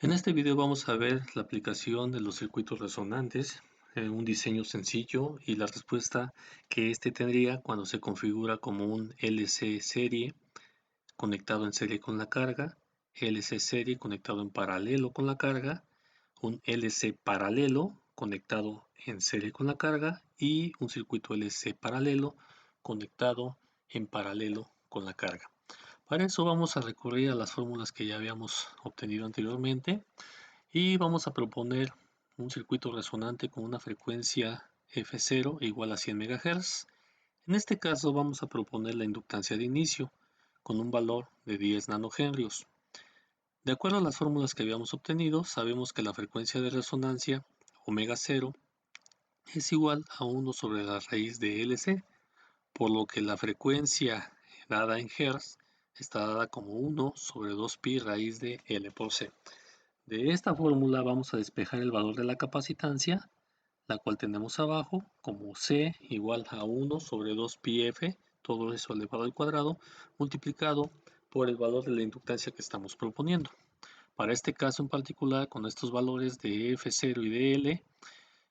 En este video vamos a ver la aplicación de los circuitos resonantes, un diseño sencillo y la respuesta que este tendría cuando se configura como un LC serie conectado en serie con la carga, LC serie conectado en paralelo con la carga, un LC paralelo conectado en serie con la carga y un circuito LC paralelo conectado en paralelo con la carga. Para eso vamos a recurrir a las fórmulas que ya habíamos obtenido anteriormente y vamos a proponer un circuito resonante con una frecuencia F0 igual a 100 MHz. En este caso vamos a proponer la inductancia de inicio con un valor de 10 nanohenrios. De acuerdo a las fórmulas que habíamos obtenido, sabemos que la frecuencia de resonancia omega 0 es igual a 1 sobre la raíz de LC, por lo que la frecuencia dada en Hz está dada como 1 sobre 2pi raíz de L por C. De esta fórmula vamos a despejar el valor de la capacitancia, la cual tenemos abajo como C igual a 1 sobre 2πf, todo eso elevado al cuadrado, multiplicado por el valor de la inductancia que estamos proponiendo. Para este caso en particular, con estos valores de F0 y de L,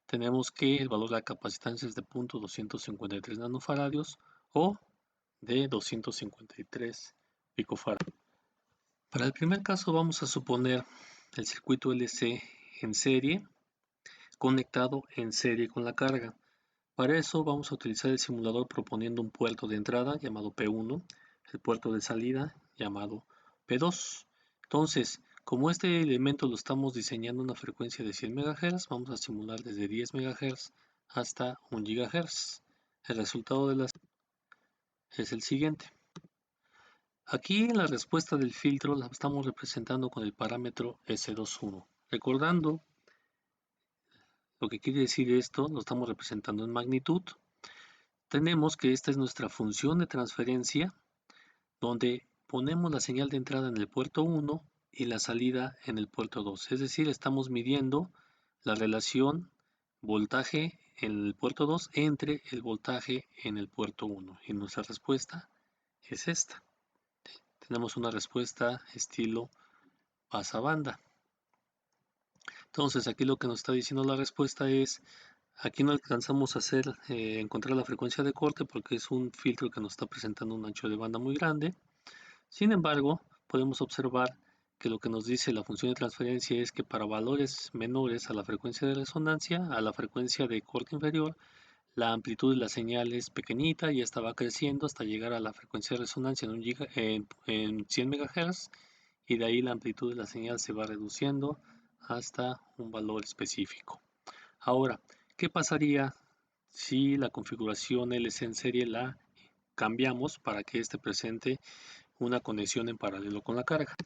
tenemos que el valor de la capacitancia es de 0.253 nanofaradios o de 253 picofaradios. Para el primer caso vamos a suponer el circuito LC en serie conectado en serie con la carga. Para eso vamos a utilizar el simulador proponiendo un puerto de entrada llamado P1, el puerto de salida llamado P2. Entonces, como este elemento lo estamos diseñando a una frecuencia de 100 MHz, vamos a simular desde 10 MHz hasta 1 GHz. El resultado de las es el siguiente. Aquí la respuesta del filtro la estamos representando con el parámetro S21. Recordando lo que quiere decir esto, lo estamos representando en magnitud. Tenemos que esta es nuestra función de transferencia, donde ponemos la señal de entrada en el puerto 1 y la salida en el puerto 2. Es decir, estamos midiendo la relación voltaje en el puerto 2 entre el voltaje en el puerto 1. Y nuestra respuesta es esta. Tenemos una respuesta estilo pasabanda. Entonces aquí lo que nos está diciendo la respuesta es, aquí no alcanzamos a encontrar la frecuencia de corte porque es un filtro que nos está presentando un ancho de banda muy grande. Sin embargo, podemos observar que lo que nos dice la función de transferencia es que para valores menores a la frecuencia de resonancia, a la frecuencia de corte inferior, la amplitud de la señal es pequeñita y esta va creciendo hasta llegar a la frecuencia de resonancia en 100 MHz y de ahí la amplitud de la señal se va reduciendo hasta un valor específico. Ahora, ¿qué pasaría si la configuración LC en serie la cambiamos para que este presente una conexión en paralelo con la carga?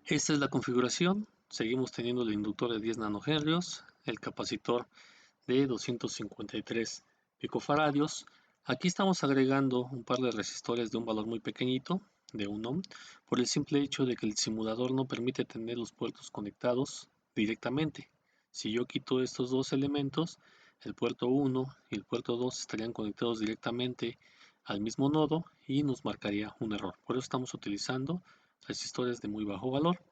Esta es la configuración. Seguimos teniendo el inductor de 10 nanohenrios, el capacitor de 253 picofaradios. Aquí estamos agregando un par de resistores de un valor muy pequeñito, de 1 ohm, por el simple hecho de que el simulador no permite tener los puertos conectados directamente. Si yo quito estos dos elementos, el puerto 1 y el puerto 2 estarían conectados directamente al mismo nodo y nos marcaría un error. Por eso estamos utilizando resistores de muy bajo valor.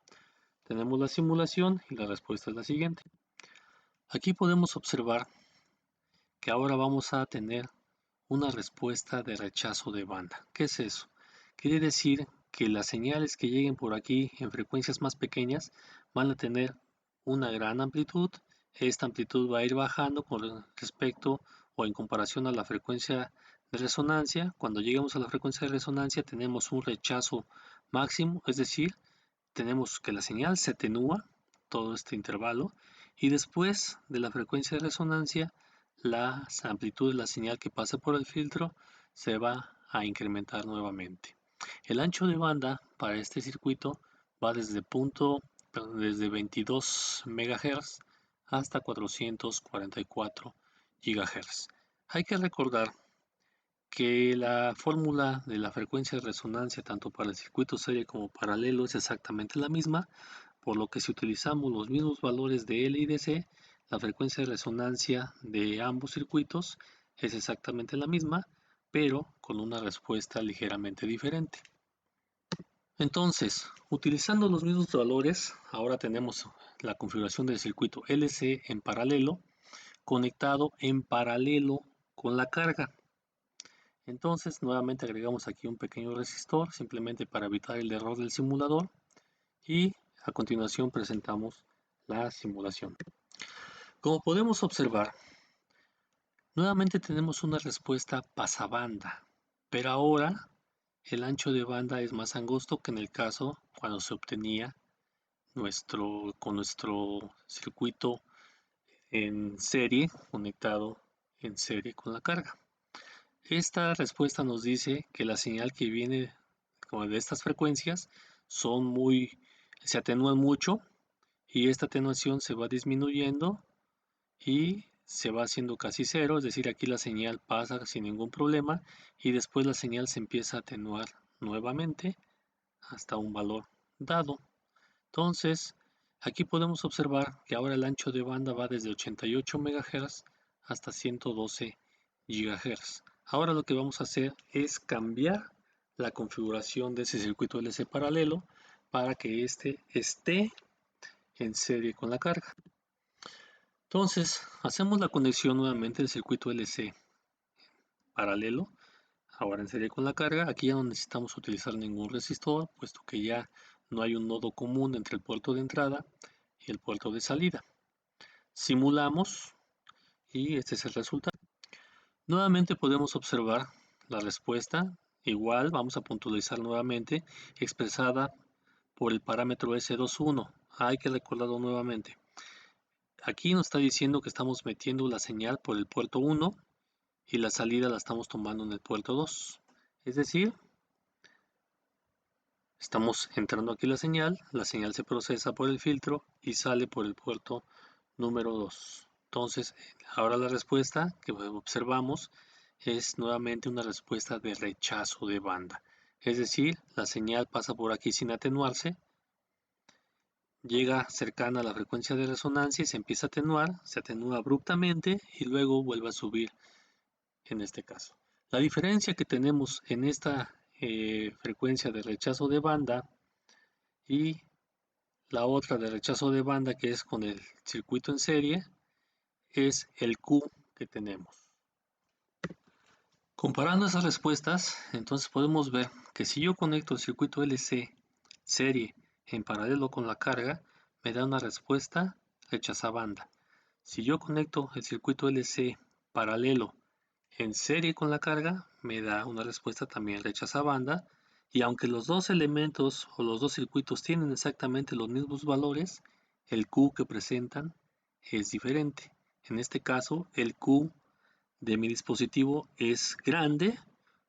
Tenemos la simulación y la respuesta es la siguiente. Aquí podemos observar que ahora vamos a tener una respuesta de rechazo de banda. ¿Qué es eso? Quiere decir que las señales que lleguen por aquí en frecuencias más pequeñas van a tener una gran amplitud. Esta amplitud va a ir bajando con respecto o en comparación a la frecuencia de resonancia. Cuando lleguemos a la frecuencia de resonancia tenemos un rechazo máximo, es decir, tenemos que la señal se atenúa todo este intervalo y después de la frecuencia de resonancia la amplitud de la señal que pasa por el filtro se va a incrementar nuevamente. El ancho de banda para este circuito va desde 22 MHz hasta 444 GHz. Hay que recordar que la fórmula de la frecuencia de resonancia tanto para el circuito serie como paralelo es exactamente la misma, por lo que si utilizamos los mismos valores de L y de C, la frecuencia de resonancia de ambos circuitos es exactamente la misma, pero con una respuesta ligeramente diferente. Entonces, utilizando los mismos valores, ahora tenemos la configuración del circuito LC en paralelo, conectado en paralelo con la carga. Entonces, nuevamente agregamos aquí un pequeño resistor, simplemente para evitar el error del simulador, y a continuación presentamos la simulación. Como podemos observar, nuevamente tenemos una respuesta pasabanda, pero ahora el ancho de banda es más angosto que en el caso cuando se obtenía con nuestro circuito en serie, conectado en serie con la carga. Esta respuesta nos dice que la señal que viene como de estas frecuencias se atenúan mucho, y esta atenuación se va disminuyendo y se va haciendo casi cero, es decir, aquí la señal pasa sin ningún problema y después la señal se empieza a atenuar nuevamente hasta un valor dado. Entonces, aquí podemos observar que ahora el ancho de banda va desde 88 MHz hasta 112 GHz. Ahora lo que vamos a hacer es cambiar la configuración de ese circuito LC paralelo para que éste esté en serie con la carga. Entonces, hacemos la conexión nuevamente del circuito LC paralelo, ahora en serie con la carga. Aquí ya no necesitamos utilizar ningún resistor, puesto que ya no hay un nodo común entre el puerto de entrada y el puerto de salida. Simulamos y este es el resultado. Nuevamente podemos observar la respuesta. Igual vamos a puntualizar nuevamente, expresada por el parámetro S21. Hay que recordarlo nuevamente. Aquí nos está diciendo que estamos metiendo la señal por el puerto 1 y la salida la estamos tomando en el puerto 2. Es decir, estamos entrando aquí la señal se procesa por el filtro y sale por el puerto número 2. Entonces, ahora la respuesta que observamos es nuevamente una respuesta de rechazo de banda. Es decir, la señal pasa por aquí sin atenuarse, llega cercana a la frecuencia de resonancia y se empieza a atenuar, se atenúa abruptamente y luego vuelve a subir en este caso. La diferencia que tenemos en esta frecuencia de rechazo de banda y la otra de rechazo de banda, que es con el circuito en serie, es el Q que tenemos. Comparando esas respuestas, entonces podemos ver que si yo conecto el circuito LC serie en paralelo con la carga, me da una respuesta rechazabanda. Si yo conecto el circuito LC paralelo en serie con la carga, me da una respuesta también rechazabanda, y aunque los dos elementos o los dos circuitos tienen exactamente los mismos valores, el Q que presentan es diferente. En este caso, el Q de mi dispositivo es grande,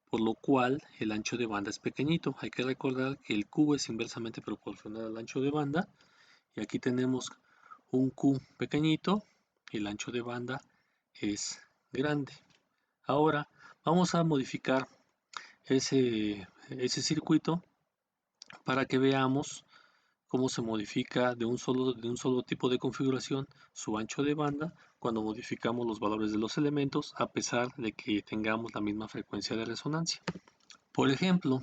por lo cual el ancho de banda es pequeñito. Hay que recordar que el Q es inversamente proporcional al ancho de banda, y aquí tenemos un Q pequeñito y el ancho de banda es grande. Ahora vamos a modificar ese circuito para que veamos cómo se modifica de un solo tipo de configuración su ancho de banda cuando modificamos los valores de los elementos, a pesar de que tengamos la misma frecuencia de resonancia. Por ejemplo,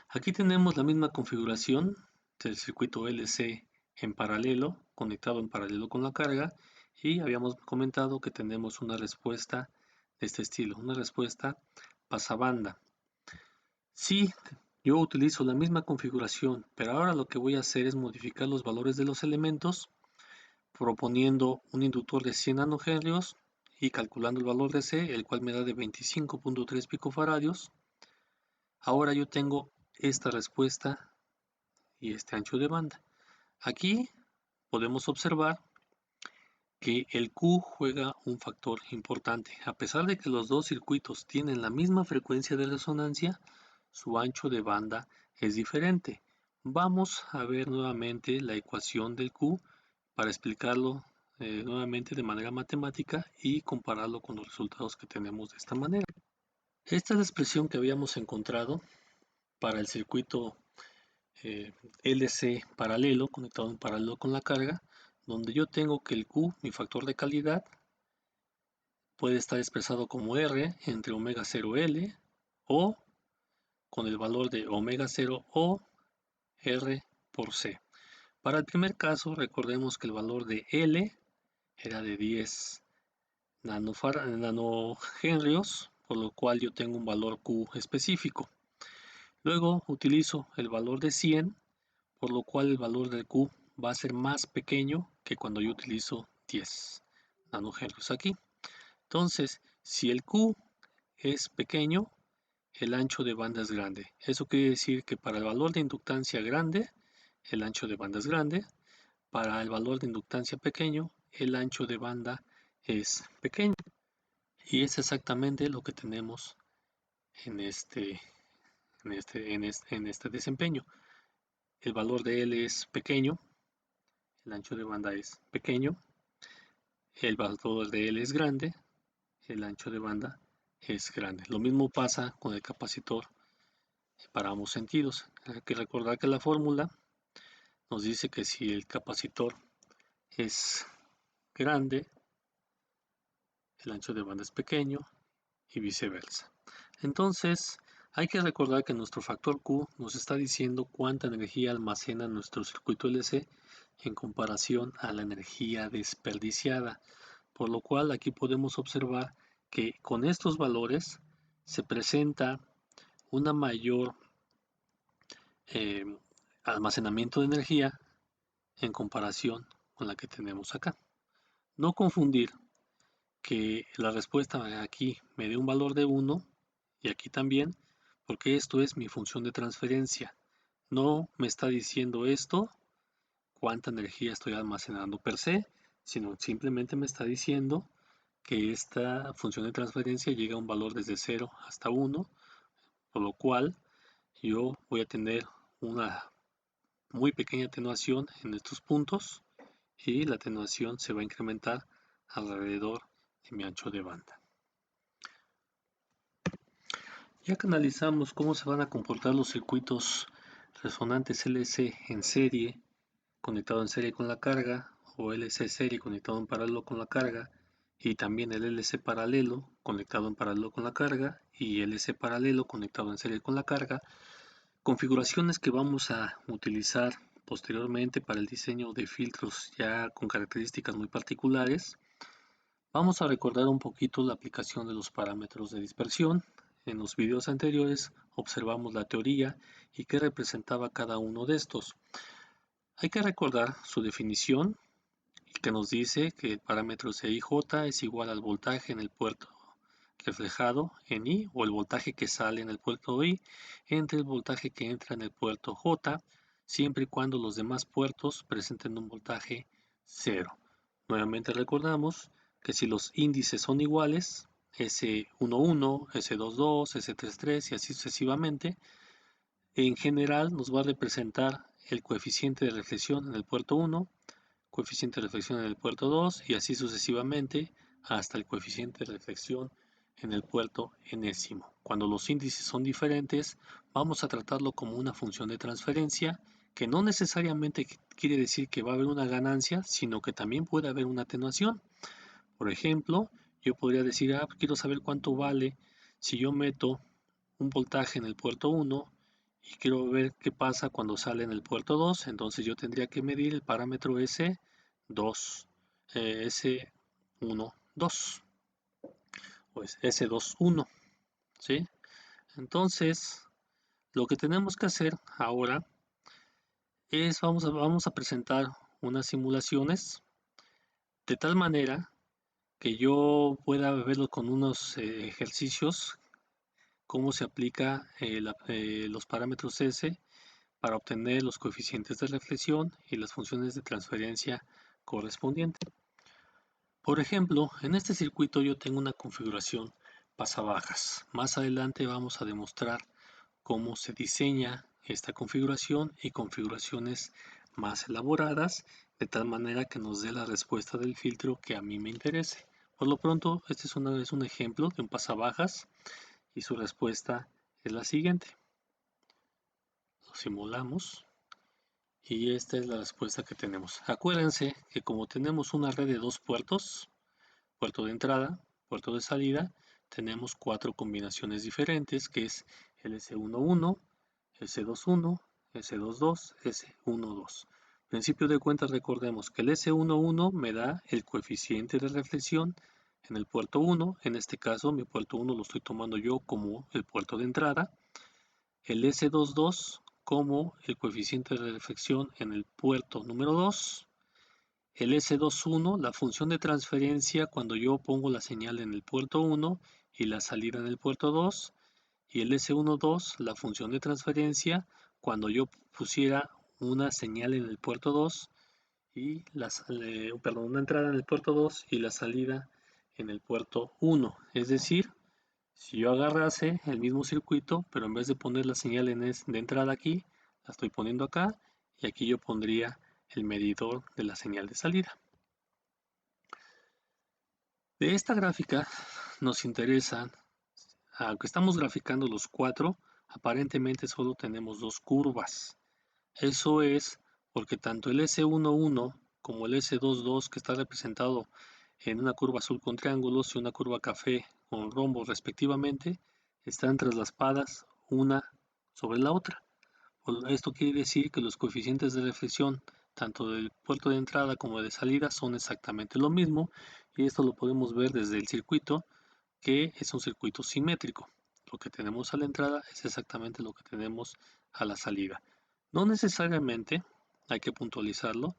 aquí tenemos la misma configuración del circuito LC en paralelo, conectado en paralelo con la carga, y habíamos comentado que tenemos una respuesta de este estilo, una respuesta pasabanda. Si yo utilizo la misma configuración, pero ahora lo que voy a hacer es modificar los valores de los elementos, proponiendo un inductor de 100 nanohenrios y calculando el valor de C, el cual me da de 25.3 picofaradios. Ahora yo tengo esta respuesta y este ancho de banda. Aquí podemos observar que el Q juega un factor importante. A pesar de que los dos circuitos tienen la misma frecuencia de resonancia, su ancho de banda es diferente. Vamos a ver nuevamente la ecuación del Q para explicarlo nuevamente de manera matemática y compararlo con los resultados que tenemos de esta manera. Esta es la expresión que habíamos encontrado para el circuito LC paralelo, conectado en paralelo con la carga, donde yo tengo que el Q, mi factor de calidad, puede estar expresado como R entre omega 0 L, o con el valor de omega 0 O R por C. Para el primer caso, recordemos que el valor de L era de 10 nanohenrios, por lo cual yo tengo un valor Q específico. Luego utilizo el valor de 100, por lo cual el valor de Q va a ser más pequeño que cuando yo utilizo 10 nanohenrios aquí. Entonces, si el Q es pequeño, el ancho de banda es grande. Eso quiere decir que para el valor de inductancia grande, el ancho de banda es grande. Para el valor de inductancia pequeño, el ancho de banda es pequeño. Y es exactamente lo que tenemos en este desempeño. El valor de L es pequeño, el ancho de banda es pequeño, el valor de L es grande, el ancho de banda es grande. Lo mismo pasa con el capacitor para ambos sentidos. Hay que recordar que la fórmula nos dice que si el capacitor es grande, el ancho de banda es pequeño y viceversa. Entonces, hay que recordar que nuestro factor Q nos está diciendo cuánta energía almacena nuestro circuito LC en comparación a la energía desperdiciada, por lo cual aquí podemos observar que con estos valores se presenta una mayor eh, almacenamiento de energía en comparación con la que tenemos acá. No confundir que la respuesta aquí me dé un valor de 1 y aquí también, porque esto es mi función de transferencia. No me está diciendo esto cuánta energía estoy almacenando per se, sino simplemente me está diciendo que esta función de transferencia llega a un valor desde 0 hasta 1, por lo cual yo voy a tener una muy pequeña atenuación en estos puntos y la atenuación se va a incrementar alrededor de mi ancho de banda. Ya que analizamos cómo se van a comportar los circuitos resonantes LC en serie, conectado en serie con la carga, o LC serie conectado en paralelo con la carga, y también el LC paralelo conectado en paralelo con la carga, y LC paralelo conectado en serie con la carga, configuraciones que vamos a utilizar posteriormente para el diseño de filtros ya con características muy particulares. Vamos a recordar un poquito la aplicación de los parámetros de dispersión. En los videos anteriores observamos la teoría y qué representaba cada uno de estos. Hay que recordar su definición, que nos dice que el parámetro CIJ es igual al voltaje en el puerto reflejado en I, o el voltaje que sale en el puerto I entre el voltaje que entra en el puerto J, siempre y cuando los demás puertos presenten un voltaje 0. Nuevamente recordamos que si los índices son iguales, S11, S22, S33 y así sucesivamente, en general nos va a representar el coeficiente de reflexión en el puerto 1, coeficiente de reflexión en el puerto 2 y así sucesivamente hasta el coeficiente de reflexión en el puerto enésimo. Cuando los índices son diferentes, vamos a tratarlo como una función de transferencia, que no necesariamente quiere decir que va a haber una ganancia, sino que también puede haber una atenuación. Por ejemplo, yo podría decir, quiero saber cuánto vale si yo meto un voltaje en el puerto 1 y quiero ver qué pasa cuando sale en el puerto 2, entonces yo tendría que medir el parámetro S2, S1, 2, o S21, ¿sí? Entonces, lo que tenemos que hacer ahora es, vamos a presentar unas simulaciones de tal manera que yo pueda verlo con unos ejercicios, cómo se aplica los parámetros S para obtener los coeficientes de reflexión y las funciones de transferencia correspondientes. Por ejemplo, en este circuito yo tengo una configuración pasabajas. Más adelante vamos a demostrar cómo se diseña esta configuración y configuraciones más elaboradas, de tal manera que nos dé la respuesta del filtro que a mí me interese. Por lo pronto, este es un ejemplo de un pasabajas y su respuesta es la siguiente. Lo simulamos y esta es la respuesta que tenemos. Acuérdense que como tenemos una red de dos puertos, puerto de entrada, puerto de salida, tenemos 4 combinaciones diferentes, que es el S11, S21, S22, S12. Principio de cuentas, recordemos que el S11 me da el coeficiente de reflexión en el puerto 1. En este caso, mi puerto 1 lo estoy tomando yo como el puerto de entrada. El S22 como el coeficiente de reflexión en el puerto número 2. El S21, la función de transferencia cuando yo pongo la señal en el puerto 1 y la salida en el puerto 2. Y el S12, la función de transferencia cuando yo pusiera una señal en el puerto 2 y una entrada en el puerto 2 y la salida en el puerto 1. Es decir, si yo agarrase el mismo circuito, pero en vez de poner la señal de entrada aquí, la estoy poniendo acá y aquí yo pondría el medidor de la señal de salida. De esta gráfica nos interesan, aunque estamos graficando los cuatro, aparentemente solo tenemos dos curvas. Eso es porque tanto el S11 como el S22, que está representado en una curva azul con triángulos y una curva café con rombos respectivamente, están traslapadas una sobre la otra. Esto quiere decir que los coeficientes de reflexión tanto del puerto de entrada como de salida son exactamente lo mismo, y esto lo podemos ver desde el circuito, que es un circuito simétrico. Lo que tenemos a la entrada es exactamente lo que tenemos a la salida. No necesariamente, hay que puntualizarlo,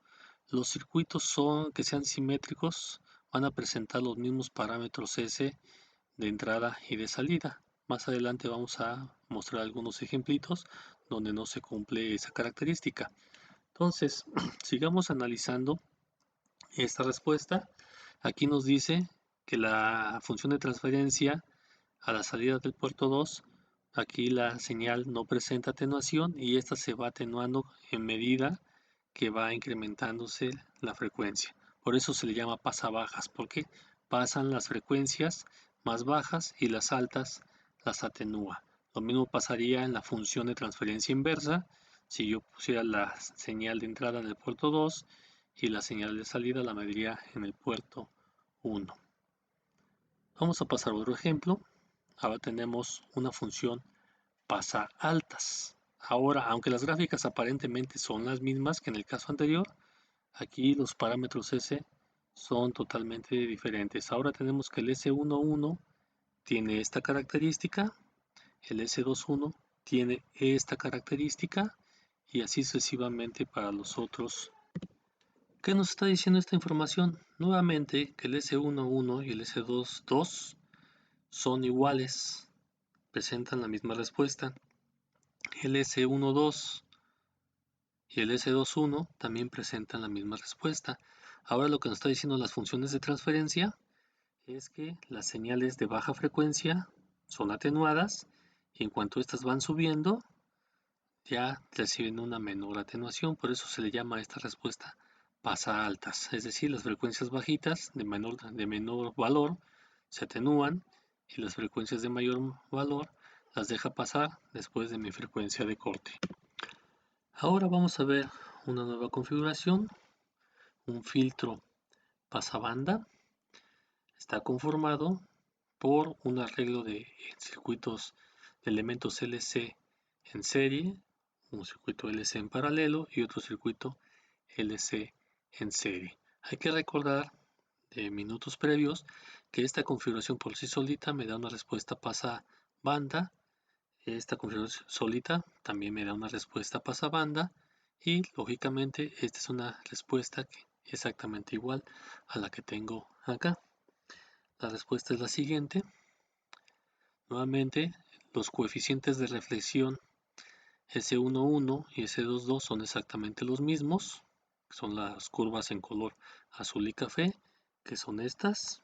los circuitos que sean simétricos van a presentar los mismos parámetros S de entrada y de salida. Más adelante vamos a mostrar algunos ejemplitos donde no se cumple esa característica. Entonces, sigamos analizando esta respuesta. Aquí nos dice que la función de transferencia a la salida del puerto 2, aquí la señal no presenta atenuación y esta se va atenuando en medida que va incrementándose la frecuencia. Por eso se le llama pasabajas, porque pasan las frecuencias más bajas y las altas las atenúa. Lo mismo pasaría en la función de transferencia inversa. Si yo pusiera la señal de entrada en el puerto 2 y la señal de salida la mediría en el puerto 1. Vamos a pasar a otro ejemplo. Ahora tenemos una función pasa altas. Ahora, aunque las gráficas aparentemente son las mismas que en el caso anterior, aquí los parámetros S son totalmente diferentes. Ahora tenemos que el S11 tiene esta característica, el S21 tiene esta característica y así sucesivamente para los otros. ¿Qué nos está diciendo esta información? Nuevamente que el S11 y el S22 son iguales, presentan la misma respuesta. El S12 y el S21 también presentan la misma respuesta. Ahora lo que nos está diciendo las funciones de transferencia es que las señales de baja frecuencia son atenuadas y en cuanto estas van subiendo ya reciben una menor atenuación, por eso se le llama a esta respuesta pasa altas, es decir, las frecuencias bajitas de menor valor se atenúan y las frecuencias de mayor valor las deja pasar después de mi frecuencia de corte. Ahora vamos a ver una nueva configuración, un filtro pasabanda. Está conformado por un arreglo de circuitos de elementos LC en serie, un circuito LC en paralelo y otro circuito LC en serie. Hay que recordar de minutos previos que esta configuración por sí solita me da una respuesta pasabanda. Esta configuración solita también me da una respuesta pasabanda y lógicamente esta es una respuesta exactamente igual a la que tengo acá. La respuesta es la siguiente. Nuevamente, los coeficientes de reflexión S11 y S22 son exactamente los mismos. Son las curvas en color azul y café, que son estas.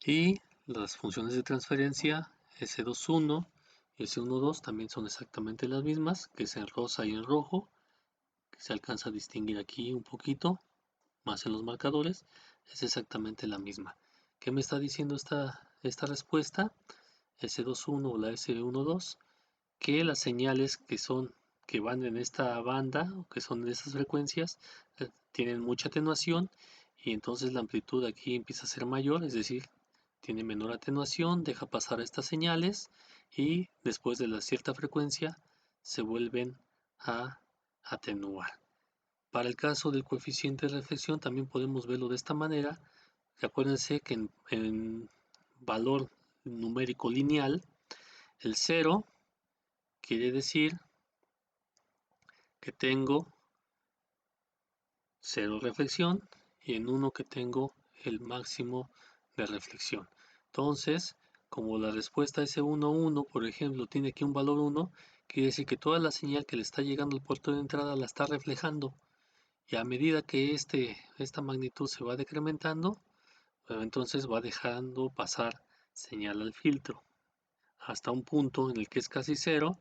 Y las funciones de transferencia S21 y S12 también son exactamente las mismas, que es en rosa y en rojo, que se alcanza a distinguir aquí un poquito, más en los marcadores, es exactamente la misma. ¿Qué me está diciendo esta respuesta? S21 o la S12, que las señales que van en esta banda, o que son de esas frecuencias, tienen mucha atenuación y entonces la amplitud aquí empieza a ser mayor, es decir, tiene menor atenuación, deja pasar estas señales y después de la cierta frecuencia se vuelven a atenuar. Para el caso del coeficiente de reflexión también podemos verlo de esta manera. Acuérdense que en valor numérico lineal, el 0 quiere decir que tengo 0 reflexión y en 1 que tengo el máximo de reflexión. Entonces, como la respuesta S1, 1, por ejemplo, tiene aquí un valor 1, quiere decir que toda la señal que le está llegando al puerto de entrada la está reflejando. Y a medida que esta magnitud se va decrementando, entonces va dejando pasar señal al filtro hasta un punto en el que es casi cero,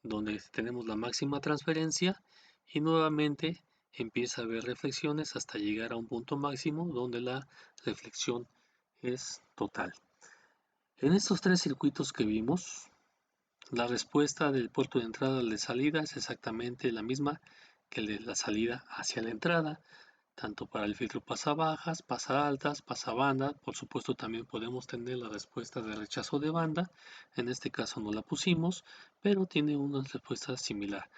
donde tenemos la máxima transferencia y nuevamente empieza a haber reflexiones hasta llegar a un punto máximo donde la reflexión es total. En estos tres circuitos que vimos, la respuesta del puerto de entrada al de salida es exactamente la misma que el de la salida hacia la entrada, tanto para el filtro pasabajas, pasaaltas, pasabanda. Por supuesto también podemos tener la respuesta de rechazo de banda, en este caso no la pusimos, pero tiene una respuesta similar.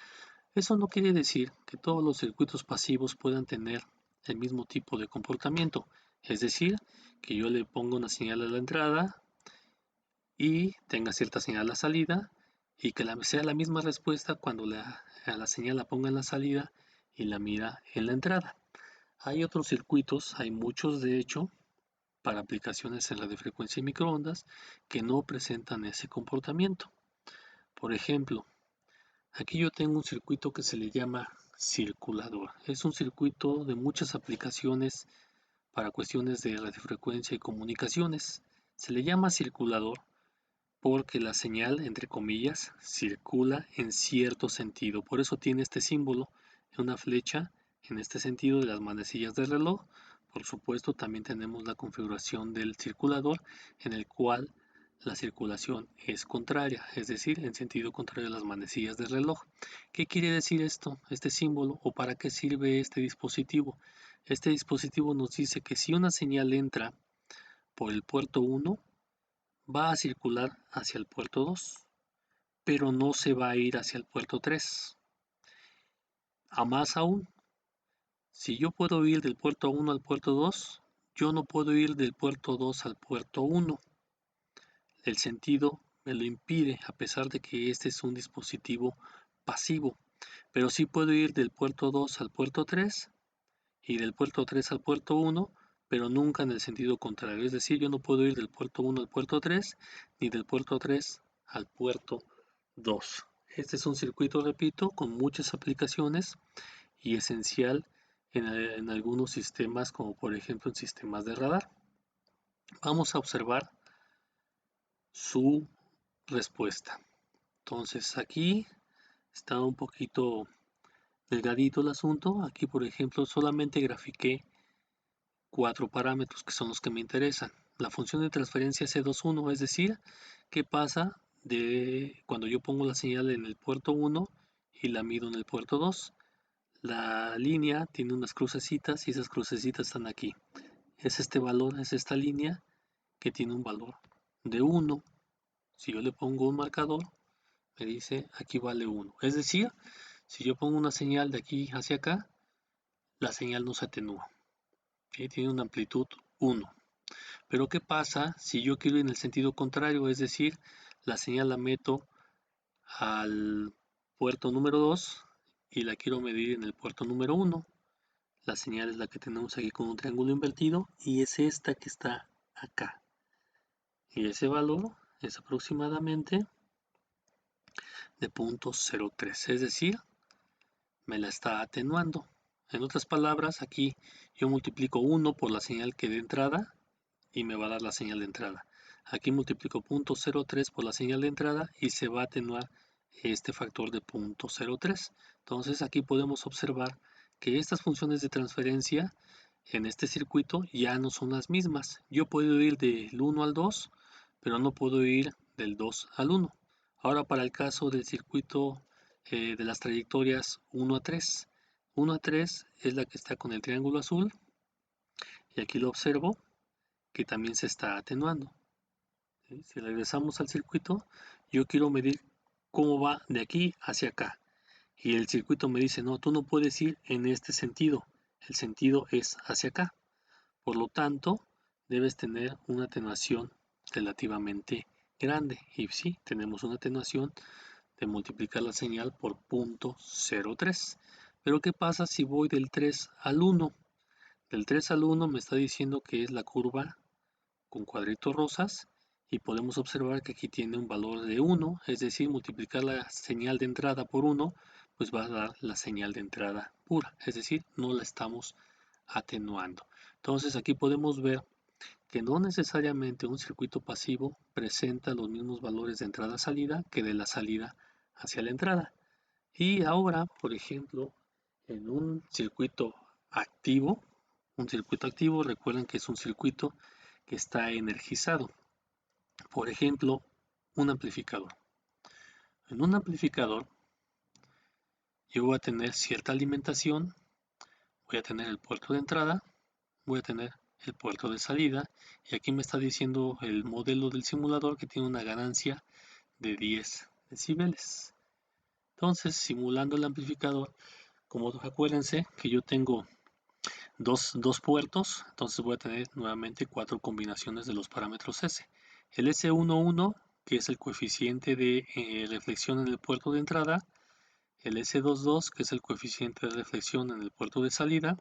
Eso no quiere decir que todos los circuitos pasivos puedan tener el mismo tipo de comportamiento, es decir, que yo le pongo una señal a la entrada y tenga cierta señal a la salida y que sea la misma respuesta cuando a la señal la ponga en la salida y la mira en la entrada. Hay otros circuitos, hay muchos de hecho, para aplicaciones en radiofrecuencia y microondas que no presentan ese comportamiento. Por ejemplo, aquí yo tengo un circuito que se le llama circulador. Es un circuito de muchas aplicaciones para cuestiones de radiofrecuencia y comunicaciones. Se le llama circulador porque la señal, entre comillas, circula en cierto sentido. Por eso tiene este símbolo, una flecha en este sentido de las manecillas del reloj. Por supuesto, también tenemos la configuración del circulador en el cual la circulación es contraria, es decir, en sentido contrario a las manecillas del reloj. ¿Qué quiere decir esto, este símbolo, o para qué sirve este dispositivo? Este dispositivo nos dice que si una señal entra por el puerto 1, va a circular hacia el puerto 2, pero no se va a ir hacia el puerto 3. A más aún, si yo puedo ir del puerto 1 al puerto 2, yo no puedo ir del puerto 2 al puerto 1. El sentido me lo impide, a pesar de que este es un dispositivo pasivo. Pero sí puedo ir del puerto 2 al puerto 3 y del puerto 3 al puerto 1, pero nunca en el sentido contrario. Es decir, yo no puedo ir del puerto 1 al puerto 3, ni del puerto 3 al puerto 2. Este es un circuito, repito, con muchas aplicaciones y esencial en algunos sistemas, como por ejemplo en sistemas de radar. Vamos a observar su respuesta. Entonces aquí está un poquito delgadito el asunto. Aquí, por ejemplo, solamente grafiqué 4 parámetros que son los que me interesan. La función de transferencia C21, es decir, qué pasa cuando yo pongo la señal en el puerto 1 y la mido en el puerto 2. La línea tiene unas crucecitas y esas crucecitas están aquí. Es este valor, es esta línea que tiene un valor de 1. Si yo le pongo un marcador, me dice aquí vale 1. Es decir, si yo pongo una señal de aquí hacia acá, la señal no se atenúa. Tiene una amplitud 1. Pero ¿qué pasa si yo quiero ir en el sentido contrario? Es decir, la señal la meto al puerto número 2 y la quiero medir en el puerto número 1. La señal es la que tenemos aquí con un triángulo invertido y es esta que está acá. Y ese valor es aproximadamente de 0.03, es decir, me la está atenuando. En otras palabras, aquí yo multiplico 1 por la señal que de entrada y me va a dar la señal de entrada. Aquí multiplico 0.03 por la señal de entrada y se va a atenuar este factor de 0.03. Entonces aquí podemos observar que estas funciones de transferencia en este circuito ya no son las mismas. Yo puedo ir del 1 al 2, pero no puedo ir del 2 al 1. Ahora para el caso del circuito de las trayectorias 1 a 3. 1 a 3 es la que está con el triángulo azul y aquí lo observo que también se está atenuando. Si regresamos al circuito, yo quiero medir cómo va de aquí hacia acá. Y el circuito me dice, no, tú no puedes ir en este sentido, el sentido es hacia acá. Por lo tanto, debes tener una atenuación relativamente grande. Y sí, tenemos una atenuación de multiplicar la señal por 0.03. Pero ¿qué pasa si voy del 3 al 1? Del 3 al 1 me está diciendo que es la curva con cuadritos rosas y podemos observar que aquí tiene un valor de 1, es decir, multiplicar la señal de entrada por 1, pues va a dar la señal de entrada pura, es decir, no la estamos atenuando. Entonces aquí podemos ver que no necesariamente un circuito pasivo presenta los mismos valores de entrada-salida que de la salida hacia la entrada. Y ahora, por ejemplo, en un circuito activo, recuerden que es un circuito que está energizado. Por ejemplo, un amplificador. En un amplificador yo voy a tener cierta alimentación, voy a tener el puerto de entrada, voy a tener el puerto de salida y aquí me está diciendo el modelo del simulador que tiene una ganancia de 10 decibeles. Entonces, simulando el amplificador, como acuérdense que yo tengo dos puertos, entonces voy a tener nuevamente 4 combinaciones de los parámetros S. El S11, que es el coeficiente de reflexión en el puerto de entrada, el S22, que es el coeficiente de reflexión en el puerto de salida,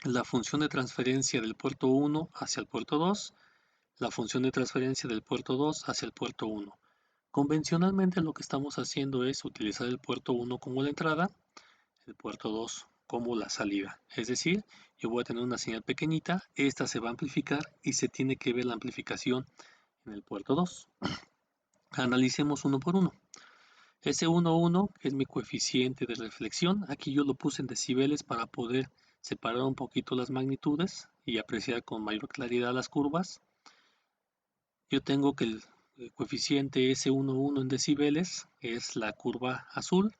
la función de transferencia del puerto 1 hacia el puerto 2, la función de transferencia del puerto 2 hacia el puerto 1. Convencionalmente lo que estamos haciendo es utilizar el puerto 1 como la entrada, el puerto 2 como la salida. Es decir, yo voy a tener una señal pequeñita, esta se va a amplificar y se tiene que ver la amplificación en el puerto 2. Analicemos uno por uno. S11, que es mi coeficiente de reflexión, aquí yo lo puse en decibeles para poder separar un poquito las magnitudes y apreciar con mayor claridad las curvas. Yo tengo que el coeficiente S11 en decibeles es la curva azul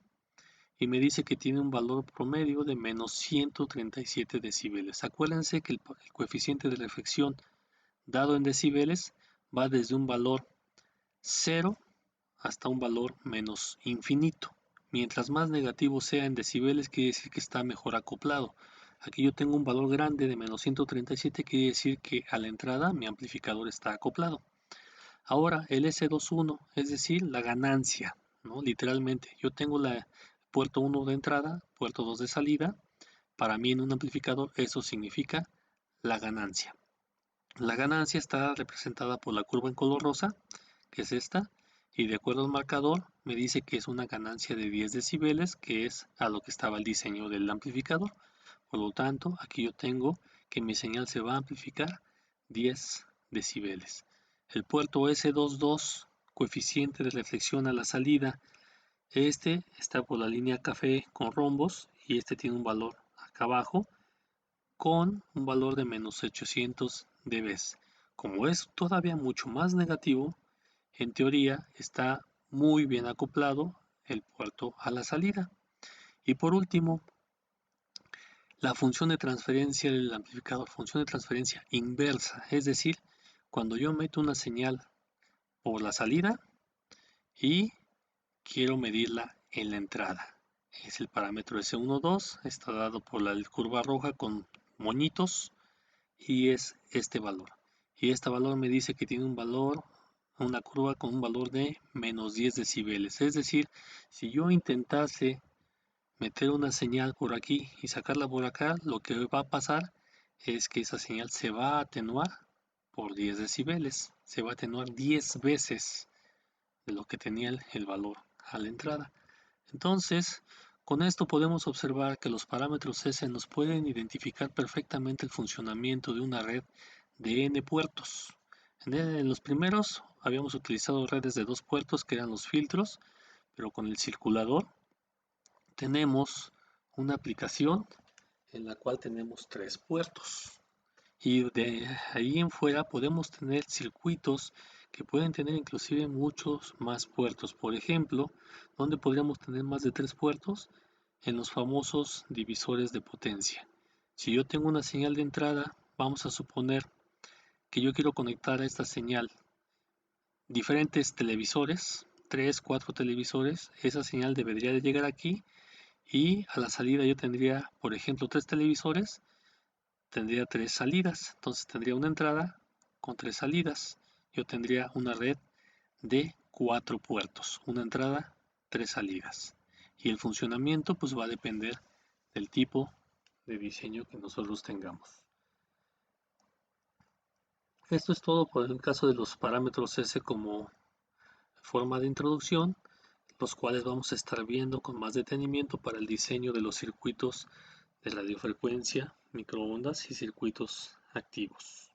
y me dice que tiene un valor promedio de menos 137 decibeles. Acuérdense que el coeficiente de reflexión dado en decibeles va desde un valor 0 hasta un valor menos infinito. Mientras más negativo sea en decibeles, quiere decir que está mejor acoplado. Aquí yo tengo un valor grande de menos 137, quiere decir que a la entrada mi amplificador está acoplado. Ahora el S21, es decir, la ganancia, ¿no? Literalmente, yo tengo la puerto 1 de entrada, puerto 2 de salida. Para mí en un amplificador eso significa la ganancia. La ganancia está representada por la curva en color rosa, que es esta, y de acuerdo al marcador me dice que es una ganancia de 10 decibeles, que es a lo que estaba el diseño del amplificador. Por lo tanto, aquí yo tengo que mi señal se va a amplificar 10 decibeles. El puerto S22, coeficiente de reflexión a la salida, este está por la línea café con rombos y este tiene un valor acá abajo con un valor de menos 800 dB. Como es todavía mucho más negativo, en teoría está muy bien acoplado el puerto a la salida. Y por último, la función de transferencia del amplificador, función de transferencia inversa, es decir, cuando yo meto una señal por la salida y quiero medirla en la entrada. Es el parámetro S12, está dado por la curva roja con moñitos y es este valor. Y este valor me dice que tiene un valor, una curva con un valor de menos 10 decibeles. Es decir, si yo intentase meter una señal por aquí y sacarla por acá, lo que va a pasar es que esa señal se va a atenuar por 10 decibeles. Se va a atenuar 10 veces de lo que tenía el valor a la entrada. Entonces, con esto podemos observar que los parámetros S nos pueden identificar perfectamente el funcionamiento de una red de n puertos. En los primeros habíamos utilizado redes de 2 puertos que eran los filtros, pero con el circulador tenemos una aplicación en la cual tenemos 3 puertos. Y de ahí en fuera podemos tener circuitos que pueden tener inclusive muchos más puertos. Por ejemplo, donde podríamos tener más de 3 puertos en los famosos divisores de potencia. Si yo tengo una señal de entrada, vamos a suponer que yo quiero conectar a esta señal diferentes televisores 3, 4 televisores, esa señal debería de llegar aquí y a la salida yo tendría, por ejemplo, 3 televisores, tendría 3 salidas, entonces tendría una entrada con 3 salidas. Yo tendría una red de 4 puertos, una entrada, 3 salidas. Y el funcionamiento pues va a depender del tipo de diseño que nosotros tengamos. Esto es todo por el caso de los parámetros S como forma de introducción, los cuales vamos a estar viendo con más detenimiento para el diseño de los circuitos de radiofrecuencia, microondas y circuitos activos.